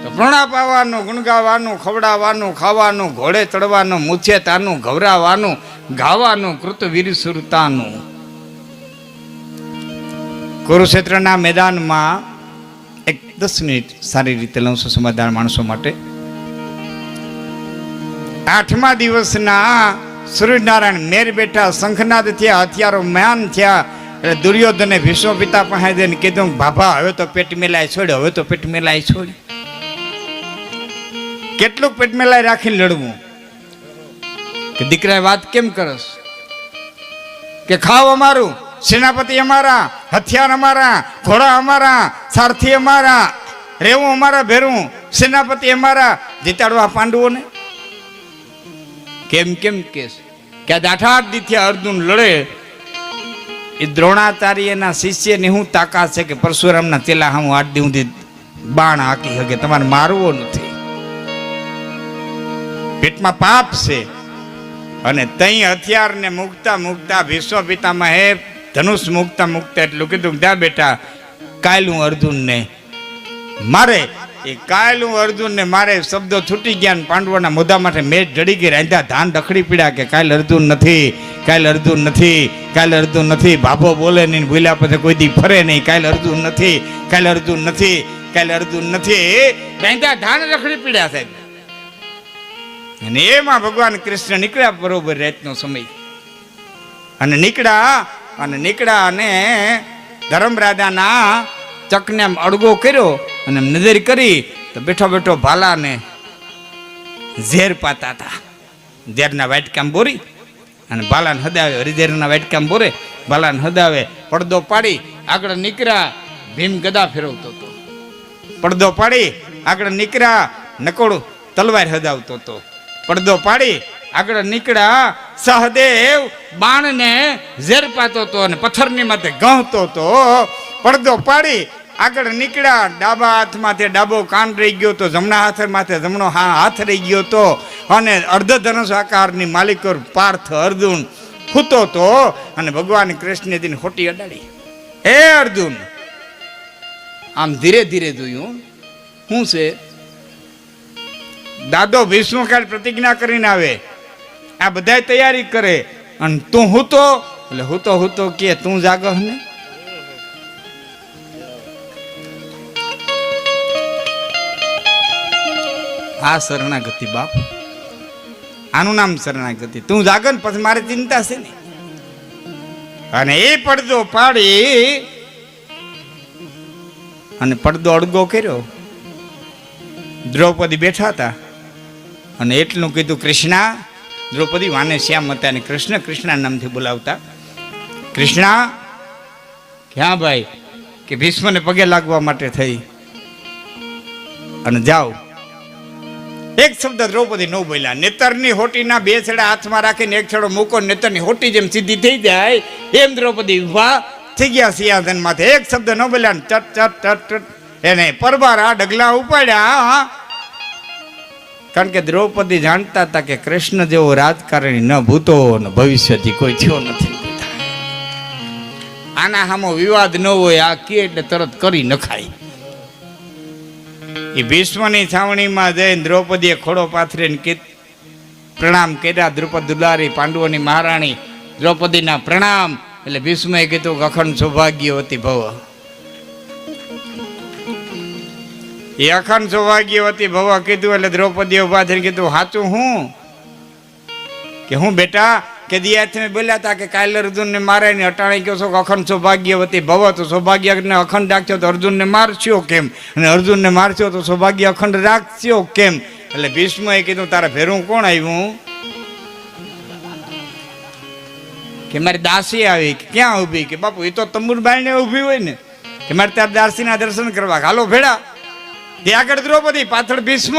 તો પ્રણા પાવાનું, ગુણગાવાનું, ખવડાવવાનું, ખાવાનું, ઘોડે ચડવાનું, મુછેતાનું, ગવરાવાનું, ગાવાનું, કૃતવીર સુરતાનું. કુરુક્ષેત્રના મેદાનમાં એક 10 મિનિટ સારી રીતે લઉં છું સમાધાન માણસો માટે. 8મા દિવસના સૂર્યનારાયણ મેર બેઠા, શંખનાદ થયા, હથિયારો મ્યાન થયા. એટલે દુર્યોધને ભીષ્મ પિતા પાસે જઈને કીધું, બાબા હવે તો પેટ મેલાય છોડ્યો, હવે તો પેટ મેલાય છોડ્યો. કેટલું પેટ મેલાય રાખીને લડવું? કે દીકરા વાત કેમ કરસ? કે ખાવ અમારું, સેનાપતિ અમારા, હથિયાર અમારા, ઘોડા અમારા, સારથી અમારા, રેવું અમારા ભેરું, સેનાપતિ અમારા, જીતાડવા પાંડવોને. કેમ કેમ કેસ કે 8 દીથી અર્જુન લડે. એ દ્રોણાચાર્યના શિષ્યની હું તાકાત છે કે પરશુરામના ચેલા હું 8 દી સુધી બાણ હાકી શકે? તમારે મારવો નથી, પેટમાં પાપ છે. અને તઈ હથિયારને મૂકતા મૂકતા ભીષ્મ પિતામહે ધનુષ મૂકતા મૂકતા એટલું કીધું, ત્યાં બેટા કાલ હું અર્જુનને મારે. એ કાલ હું અર્જુનને મારે શબ્દો છૂટી ગયા ને પાંડવોના મોઢા માટે મેચ જડી ગઈ. રાંધા ધાન રખડી પીડ્યા કે કાલ અર્જુન નથી, કાલ અર્જુન નથી, કાલ અર્જુન નથી. ભાભો બોલે નહીં, ભૂલ્યા પછી કોઈ દી ફરે નહીં. કાલ અર્જુન નથી, કાલ અર્જુન નથી, કાલ અર્જુન નથી. રાંધા ધાન રખડી પીડ્યા સાહેબ. અને એમાં ભગવાન કૃષ્ણ નીકળ્યા બરોબર રાતનો સમય. અને નીકળ્યા અને ધર્મરાજાના ચકને અડગો કર્યો અને નજર કરી તો બેઠો બેઠો ભાલાને ઝેર પાતા હતા. ઝેરના વાટકામ બોરી અને ભાલાને હદાવે, હરિઝેરના વાટકામ બોરે, ભાલાને હદાવે. પડદો પાડી આગળ નીકળ્યા, ભીમ ગદા ફેરવતો હતો. પડદો પાડી આગળ નીકળ્યા, નકોડ તલવાર હદાવતો હતો. પડદો પાડી આગળ નીકળ્યા, સહદેવ બાણને ઝેર પાતો હતો અને પથ્થરની માથે ગહતો હતો. પડદો પાડી આગળ નીકળ્યા, ડાબા હાથમાંથી ડાબો કાન રહી ગયો તો, જમણા હાથ માથે જમણો હાથ રહી ગયો તો. અને અર્ધધનુષ આકારની માલિકોર પાર્થ અર્જુન ખૂતો તો. અને ભગવાન કૃષ્ણે તેની ખોટી અડાડી. હે અર્જુન, આમ ધીરે ધીરે જોયું શું છે? દાદો ભીષ્મકાળ પ્રતિજ્ઞા કરીને આવે, આ બધા તૈયારી કરે અને તું હૂતો. એટલે હૂતો કે તું જાગો ને. આ શરણાગતિ બાપ, આનું નામ શરણાગતિ. તું જાગન પછી મારે ચિંતા છે ને. અને એ પડદો પાડી અને પડદો અડગો કર્યો. દ્રૌપદી બેઠા હતા અને એટલું કીધું, કૃષ્ણા. દ્રૌપદી વાને શ્યામ હતા અને કૃષ્ણ કૃષ્ણા નામથી બોલાવતા. કૃષ્ણા ક્યાં ભાઈ? કે ભીષ્મને પગે લાગવા માટે થઈ અને જાઓ. એક શબ્દ દ્રૌપદી ન બોલ્યા. નેતરની હોટીના 2 છેડા હાથમાં રાખીને એક છેડો મૂકો, નેતરની હોટી જેમ સીધી થઈ જાય એમ દ્રૌપદી ઉભા થઈ ગયા સિંહાસન માથે. એક શબ્દ ન બોલ્યા. ચટ ચટ ચટ ચટ એને પરબારા ડગલા ઉપાડ્યા. કારણ કે દ્રૌપદી જાણતા હતા કે કૃષ્ણ જેવો રાજકારણી ન ભૂતો ન ભવિષ્યથી કોઈ થયો નથી. આના સામો વિવાદ ન હોય, આ કે એટલે તરત કરી નખાય. એ ભીષ્મની છાવણીમાં જઈને દ્રૌપદીએ ખોડો પાથરીને પ્રણામ કર્યા. દ્રુપદ દુલારી, પાંડવોની મહારાણી દ્રૌપદીના પ્રણામ. એટલે ભીષ્મએ કીધું કે અખંડ સૌભાગ્યવતી ભવ. એ અખંડ સૌભાગ્યવતી ભવ કીધું એટલે દ્રૌપદીએ ઉભા થઈને કીધું, સાચું હું? કે હું બેટા કે દિયાથી બોલ્યા હતા કે કાલે અર્જુનને મારે ને અટાણે કહો છો કે અખંડ સૌભાગ્યવતી ભવ. તો સૌભાગ્યને અખંડ રાખ્યો તો અર્જુનને મારશો કેમ? અને અર્જુનને મારશો તો સૌભાગ્ય અખંડ રાખશો કેમ? એટલે ભીષ્મએ કીધું, તારે ભેરું કોણ આવ્યું? કે મારી દાસી આવી. કે ક્યાં ઊભી? કે બાપુ એ તો તંબુર બાઈને ઊભી હોય ને. કે મારે ત્યારે દાસીના દર્શન કરવા. હાલો ભેડા. તે આગળ દ્રૌપદી, પાછળ ભીષ્મ.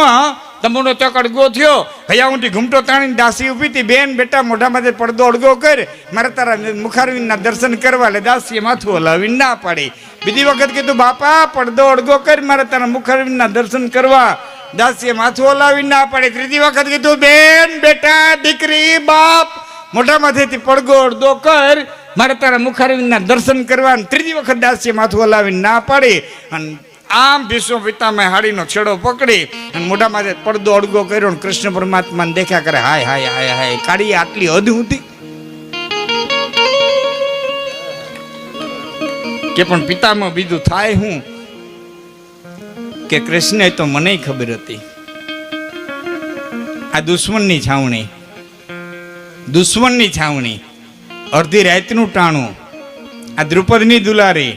તંબુનો તક અડગો થયો. હૈયા ઊંટી ઘૂમટો તાણીને દાસી ઊભી હતી. બેન બેટા મોઢામાંથી પડદો અડગો કર, મારે તારા મુખારવિંદના દર્શન કરવા. એટલે દાસીએ માથું હલાવીને ના પાડી. બીજી વખત કીધું, બાપા પડદો અડગો કર, મારે તારા મુખારવિંદના દર્શન કરવા. દાસીએ માથું હલાવીને ના પાડી. ત્રીજી વખત કીધું, બેન બેટા દીકરી બાપ મોઢામાંથી પડદો અડગો કર, મારે તારા મુખારવિંદના દર્શન કરવા. ત્રીજી વખત દાસીએ માથું હલાવીને ના પાડી. અને આમ ભીષ્મ પિતામહ હાડીનો છેડો પકડી અને મોઢામાં પડદો અડગો કર્યો ને કૃષ્ણ પરમાત્માને દેખ્યા કરે. હાય હાય હાય હાય, કાળી આટલી હદ હતી કે પણ પિતામહ બીજું થાય હું કે કૃષ્ણે તો મને ખબર હતી આ દુશ્મનની છાવણી, દુશ્મનની છાવણી, અડધી રાતનું ટાણું, આ દ્રુપદની દુલારી,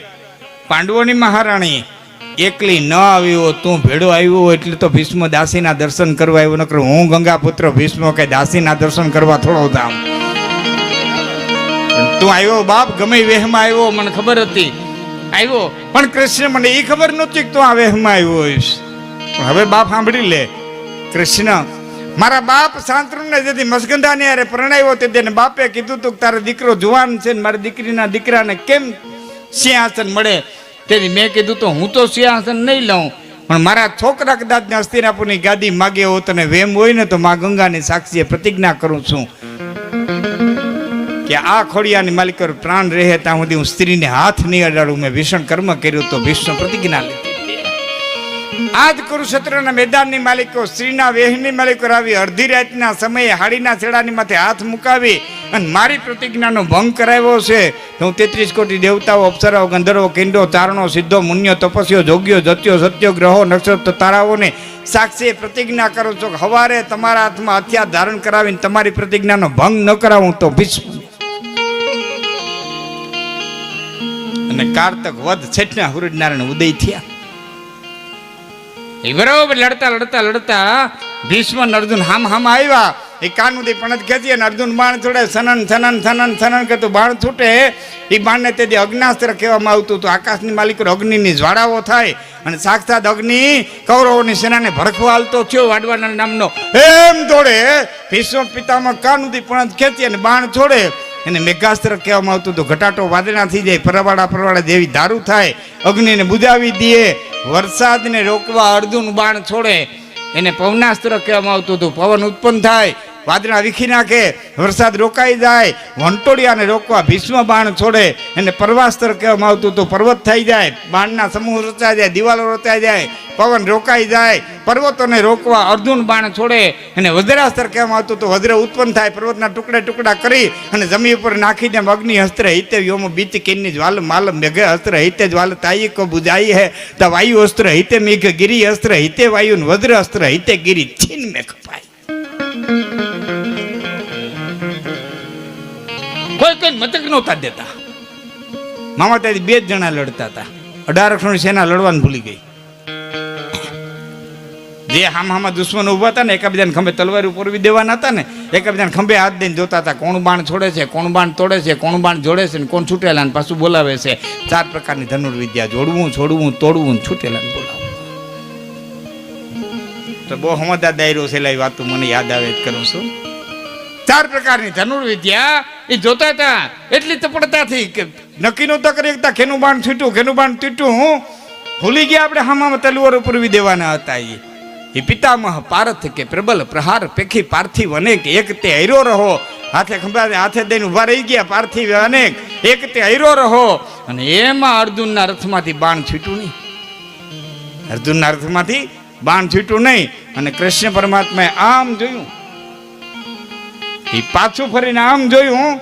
પાંડવોની મહારાણી એકલી ન આવ્યો, તું ભેડો આવ્યો એટલે તો ભીષ્મ દાસીના દર્શન કરવા આવ્યો. નકર હું ગંગાપુત્ર ભીષ્મ કે દાસીના દર્શન કરવા થોડો ધામ. તું આવ્યો બાપ, ગમે વેહમાં આવ્યો, મને ખબર હતી આવ્યો, પણ કૃષ્ણ મને એ ખબર નહોતી કે તું આ વેહમાં આવ્યો હોઈશ. હવે બાપ સાંભળી લે, કૃષ્ણ મારા બાપ શાંતનુને જેથી મસગંધાને યારે પરણાવ્યો તે તેને બાપે કીધું તું કે તારો દીકરો જુવાન છે ને મારી દીકરીના દીકરાને કેમ સિંહાસન મળે. તેથી મેં કીધું તો હું તો સિંહાસન નહીં લઉં, પણ મારા છોકરા કદાચ હસ્તિનાપુરની ગાદી માગે હો તને વેમ હોય ને તો માં ગંગાની સાક્ષીએ પ્રતિજ્ઞા કરું છું કે આ ખોડિયાની માલિક પ્રાણ રહે ત્યાં સુધી હું સ્ત્રીને હાથ નહીં અડાડું. મેં ભીષણ કર્મ કર્યું તો ભીષ્મ પ્રતિજ્ઞા લીધી. આજ કુરુક્ષેત્રના મેદાનની માલિકો, સ્ત્રીના વેહની માલિકો આવી અડધી રાતના સમયે હાડીના છેડાની માથે હાથ મુકાવી અને મારી પ્રતિજ્ઞાનો ભંગ કરાવ્યો છે. હું 33 કોટી દેવતાઓ, અપ્સરાઓ, ગંધર્વો, કિંડો, ચારણો, સિદ્ધો, મુન્યો, તપસ્યો, જોગ્યો, જત્યો, સત્યો, ગ્રહો, નક્ષત્ર, તારાઓને સાક્ષી પ્રતિજ્ઞા કરું છું કે હવારે તમારા હાથમાં હથિયાર ધારણ કરાવીને તમારી પ્રતિજ્ઞાનો ભંગ ન કરાવું તો ભીષ્મ. અને કારતક વધ છેટના સૂર્યનારાયણ ઉદય થયા. એ બરોબર લડતા લડતા લડતા ભીષ્મ અર્જુન હામ હામ આવ્યા. એ કાનુદી પણ ખેંચી અને અર્જુન બાણ છોડે, સનન સનન સનન સનન કરતું બાણ છૂટે. એ બાણને તેથી અગ્નાસ્ત્ર કહેવામાં આવતું હતું. આકાશની માલિકો અગ્નિની જ્વાળાઓ થાય અને સાક્ષાત અગ્નિ કૌરવોની સેનાને ભડકવા હાલતો થયો વાડવાના નામનો. એમ દોડે ભીષ્મ પિતામહ કાનુદી પણ ખેંચી અને બાણ છોડે. એને મેઘાસ્ત્ર કહેવામાં આવતું હતું. ઘટાટો વાદળા થઈ જાય, પરવાળા જેવી દારૂ થાય, અગ્નિને બુજાવી દે. વરસાદને રોકવા અર્જુન બાણ છોડે, એને પવનાસ્ત્ર કહેવામાં આવતું હતું. પવન ઉત્પન્ન થાય, વાદળા વીખી નાખે, વરસાદ રોકાઈ જાય. વંટોળિયાને રોકવા ભીષ્મ બાણ છોડે, એને પર્વાસ્ત્ર કહેવામાં આવતું હતું. પર્વત થઈ જાય, બાણના સમૂહ રચાઈ જાય, દિવાલો રચાઈ જાય, પવન રોકાઈ જાય. પર્વતોને રોકવા અર્જુન બાણ છોડે, એને વજ્રાસ્ત્ર કહેવામાં આવતું હતું. વજ્ર ઉત્પન્ન થાય, પર્વતના ટુકડા ટુકડા કરી અને જમીન ઉપર નાખીને અગ્નિ અસ્ત્ર હિતે વ્યોમ બીચ કિન્ની જ્વાલ માલ મેઘ અસ્ત્ર હિતે જ્વાલ તાઈ કો બુજાઈ હે ત વાયુ અસ્ત્ર હિતે મેઘ ગિરી અસ્ત્ર હિતે વાયુ વજ્ર અસ્ત્ર હિતે ગિરી છીન મેં કપાય. કોઈ કોઈ મતક નહોતા દેતા. મામા ત્યાંથી 2 જણા લડતા હતા. 18 અક્ષોની સેના લડવાનું ભૂલી ગઈ. જે હામાં દુશ્મન ઉભા હતા ને, એકબીજાને ખંભે તલવારી પૂરવી દેવાના હતા ને, એકબીજાને ખંભે હાથ દઈને જોતા હતા કોણ બાણ છોડે છે, કોણ બાણ તોડે છે, કોણ બાણ જોડે છે ને કોણ છૂટેલા ને પાછું બોલાવે છે. 4 પ્રકારની ધનુર્વિદ્યા, જોડવું, છોડવું, તોડવું, છૂટેલા ને બોલાવવું. તો બહુ હમદાર દાયરો છે, એ વાત મને યાદ આવે જ કરું છું. 4 પ્રકારની ધનુર્વિદ્યા એ જોતા હતા. એટલી તપડતાથી કે નક્કી નહોતા કરી શકતા કેનું બાણ છૂટ્યું, કેનું બાણ તૂટ્યું. હું ભૂલી ગયા આપણે હામાં તલવાર પૂરવી દેવાના હતા. એ પિતામહ પાર્થ કે પ્રબલ પ્રહાર પેખી પાર્થિવ અનેક એક તે હૈરો રહો. હાથે ખંભા હાથે દઈને ઉભા રહી ગયા પાર્થિવ અનેક એક તે હૈરો રહો. અને એમાં અર્જુનના રથમાંથી બાણ છૂટ્યું નહીં. અર્જુનના રથમાંથી બાણ છૂટ્યું નહીં. અને કૃષ્ણ પરમાત્માએ આમ જોયું, એ પાછું ફરીને આમ જોયું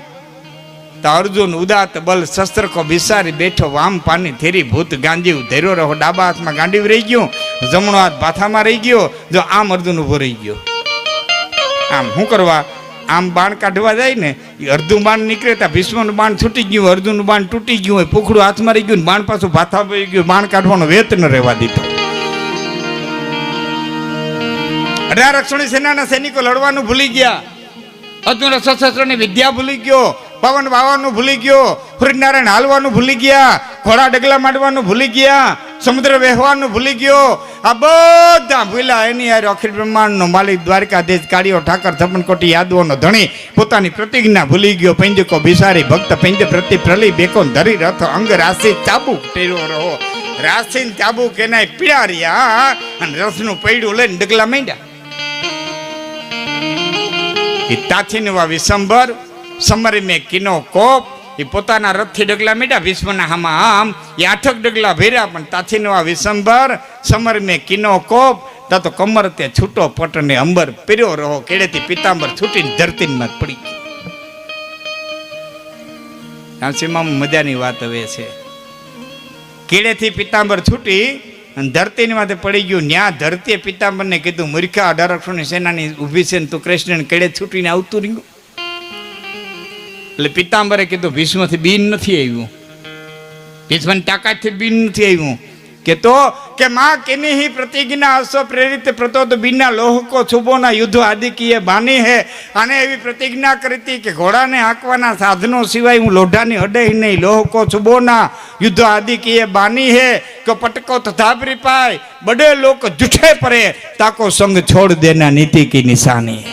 તો અર્જુન ઉદાત બલ શસ્ત્ર કો બિસારી બેઠો, વામ પાની થેરી ભૂત ગાંડીવ ધેરો રહો. ડાબા હાથમાં ગાંડીવ રહી ગયો, જમણો હાથ બાથામાં રહી ગયો. જો આમ અર્જુન ઉભો રહી ગયો. આમ શું કરવા? આમ બાણ કાઢવા જાય ને, એ અડધું બાણ નીકળે, ભીષ્મનું બાણ છૂટી ગયું, અર્જુનનું બાણ તૂટી ગયું હોય, પુખડું હાથમાં રહી ગયું, બાણ પાછું ભાથા પડી ગયું. બાણ કાઢવાનો વેત ન રહેવા દીધો. 18 અક્ષોણી સેનાના સૈનિકો લડવાનું ભૂલી ગયા. અર્જુન શસ્ત્રની વિદ્યા ભૂલી ગયો, પવન વાવાનું ભૂલી ગયો, સૂર્યનારાયણ હાલવાનું ભૂલી ગયા, ઘોડા ડગલા માંડવાનું ભૂલી ગયા, સમુદ્ર વહેવાનું ભૂલી ગયો. આ બધા ભૂલ્યા. એની યાર અખિલ બ્રહ્માંડનો માલિક દ્વારકાધીશ કાળિયો ઠાકર 56 કોટી યાદવોનો ધણી પોતાની પ્રતિજ્ઞા ભૂલી ગયો. પંજકો બિસારી ભક્ત પંજ પ્રતિ પ્રલી બેકો ધરી રથ અંગ રાશિ ચાબુક ટેરો રહો. રાશિ ચાબુક એના પીડા રહ્યા અને રથનું પૈડું લઈને ડગલા માંડ્યા. એ તાથી નવા વિસંબર સમરી મેં કિનો કોપ એ પોતાના રથથી ડગલા મીઠા ભીષ્મના હામાં આમ એ 8 ડગલા ભેર્યા, પણ તાથીનો આ વિસંબર સમર મેં કિનો કોપ તા તો કમર તે છૂટો પટ ને અંબર પીર્યો રહો, કેડેથી પિતાંબર છૂટીને ધરતીમાં પડી. કાંસીમાં મજાની વાત હવે છે. કેડેથી પિતાંબર છૂટી અને ધરતીની માથે પડી ગયું. ન્યા ધરતીએ પિતાંબરને કીધું, મૂર્ખા 1800ની સેનાની ઊભી છે ને તું કૃષ્ણને કેડે છૂટીને આવતું રહ્યું. એટલે પિતાંબરે કીધું, ભીષ્મથી બીન નથી આવ્યું, ભીષ્મની તાકાતથી બીન નથી આવ્યું. કે તો કે માં કેની ही प्रतिज्ञा अश्व प्रेरित प्रतोद बिना लोह को छुबोना युद्ध आदि किए बानी है. અને એવી પ્રતિજ્ઞા કરી હતી કે ઘોડાને હાંકવાના સાધનો સિવાય હું લોઢાની હડે નહીં, લોહ કો છુબોના યુદ્ધ આદि किए बानी है કે પટકો તથાપરી પાય બડે લોક જૂઠે પરે તાકો સંગ છોડ દેના નીતિ કી નિશાની.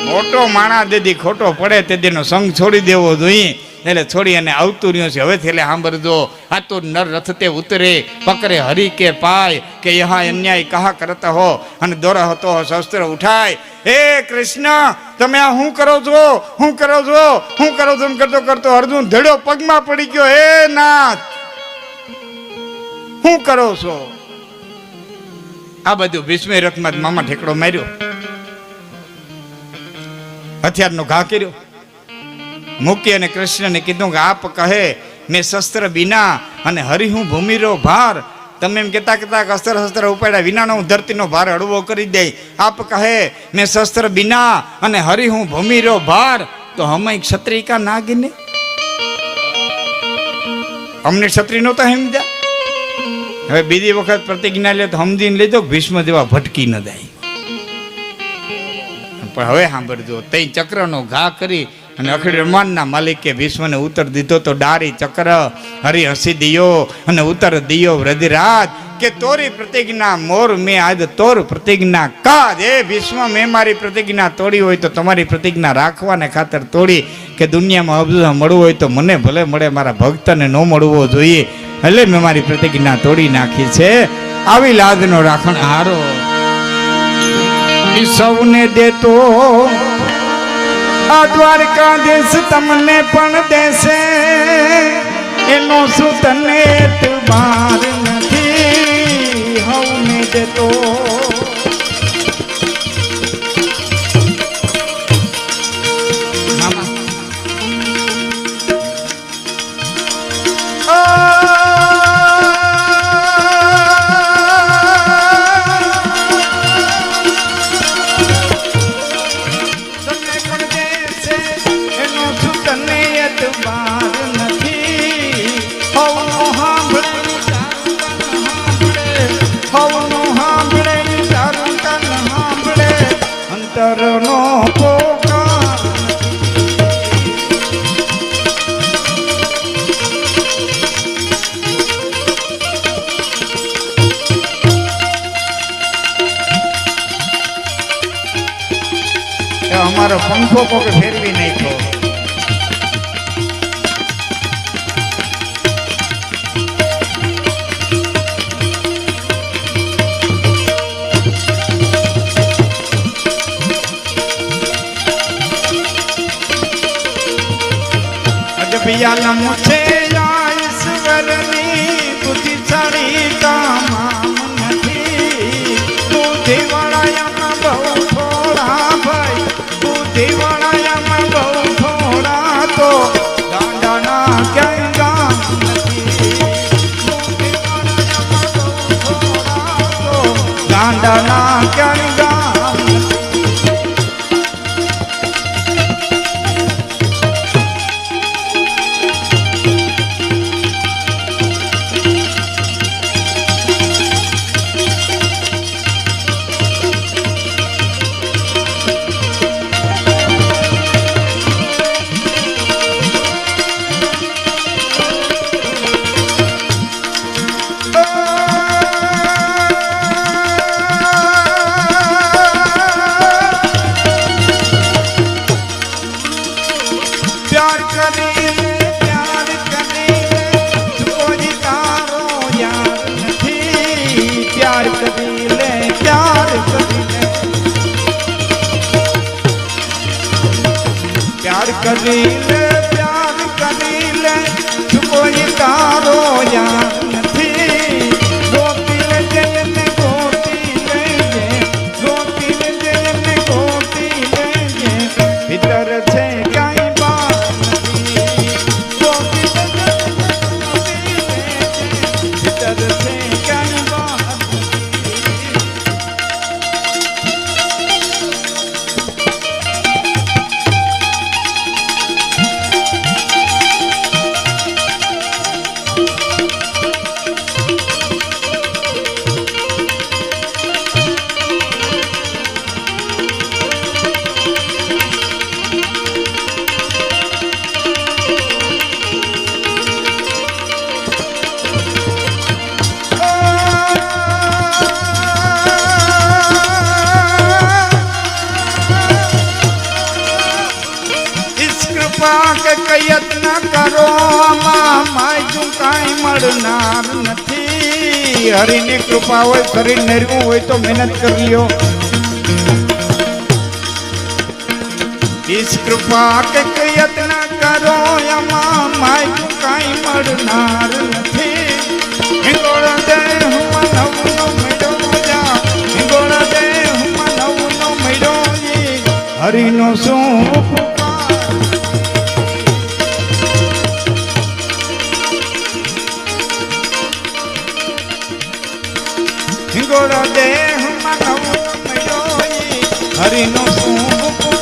મોટો માણા દેદી ખોટો પડે તે દેનો સંગ છોડી દેવો જોઈએ. એટલે છોડી અને આવતું રહ્યું છે. હવે એટલે સાંભળજો, આ તો નર રથ તે ઉતરે પકડે હરી કે પાય કે યહા અન્યાય કહા કરતા હો અને દોર હતો શસ્ત્ર ઉઠાય. હે કૃષ્ણ તમે આ શું કરો છો, શું કરો છો, શું કરો છો એમ કરતો કરતો અર્જુન ધડ્યો પગમાં પડી ગયો. હે નાથ શું કરો છો? આ બધું ભીષ્મે રથમાં મામા ઠેકડો માર્યો, હથિયારનો ઘા કર્યો, મૂકી અને કૃષ્ણને કીધું કે આપ કહે મેં શસ્ત્ર વિના અને હરિ હું ભૂમિરો ભાર. તમે એમ કહેતા કહેતા અસ્ત્ર શસ્ત્ર ઉપાડ્યા વિનાનો હું ધરતીનો ભાર હળવો કરી દઈ. આપ કહે મેં શસ્ત્ર વિના અને હરિ હું ભૂમિરો ભાર તો હમે ક્ષત્રિય કા ના ગીને. અમને ક્ષત્રિય નહોતા સમજ્યા. હવે બીજી વખત પ્રતિજ્ઞા લે તો સમજીને લેજો, ભીષ્મ જેવા ભટકી ન જાય. પણ હવે સાંભળજો, તઈ ચક્રનો ઘા કરી અને અખિલ બ્રહ્માંડના માલિકે ભીષ્મને ઉત્તર દીધો તો ડારી ચક્ર હરી હસી દિયો અને ઉત્તર દિયો વ્રજરાજ કે તોરી પ્રતિજ્ઞા મોર મેં આજ તોર પ્રતિજ્ઞા કાજ. એ ભીષ્મ મેં મારી પ્રતિજ્ઞા તોડી હોય તો તમારી પ્રતિજ્ઞા રાખવાને ખાતર તોડી કે દુનિયામાં અબજું મળવું હોય તો મને ભલે મળે, મારા ભક્તને ન મળવો જોઈએ, એટલે મેં મારી પ્રતિજ્ઞા તોડી નાખી છે. આવી લાજનો રાખણ હારો સૌને દેતો આ દ્વારકાધીશ તમને પણ દેશે, એનો શું તને બાર નથી હવને દેતો. અમારો પંખો કોકે ફેરવી નાખ્યો. અજબિયાલા મુછે ઈશ્વરની બુદ્ધિશાળી તમામ નથી. બુદ્ધિ વાળામાં બહુ થોડા ભાઈ, બુદ્ધિ વાળામાં બહુ થોડા તો ગાંડાના ક્યાંય ગામ નથી. બુદ્ધિ વાળામાં બહુ થોડા તો ગાંડાના ક્યાંય ગામ નથી. प्यार કરી લે પ્યાર કરી લે તું કોઈ તારો યાર નથી ગોતી લેજે ને ગોતી લેજે ગોતી લેજે ને ગોતી લેજે ભીતર છે કાંઈ બાર નથી ગોતી લેજે ભીતર છે કાંઈ બાર કે યત્ન કરો આમાં માયતું કાંઈ મળનાર નથી હરિની કૃપા હોય શરીર નરવું હોય તો મહેનત કરી લ્યો ઈશ કૃપા કે યત્ન કરો આમાં માયતું કાંઈ મળનાર નથી હિંગોળ દે હું નવનો મેળો જા હિંગોળ દે હું નવનો મેળો હરિનો શું હિંગોળો દેહ માનવ મયોઈ હરિનો શું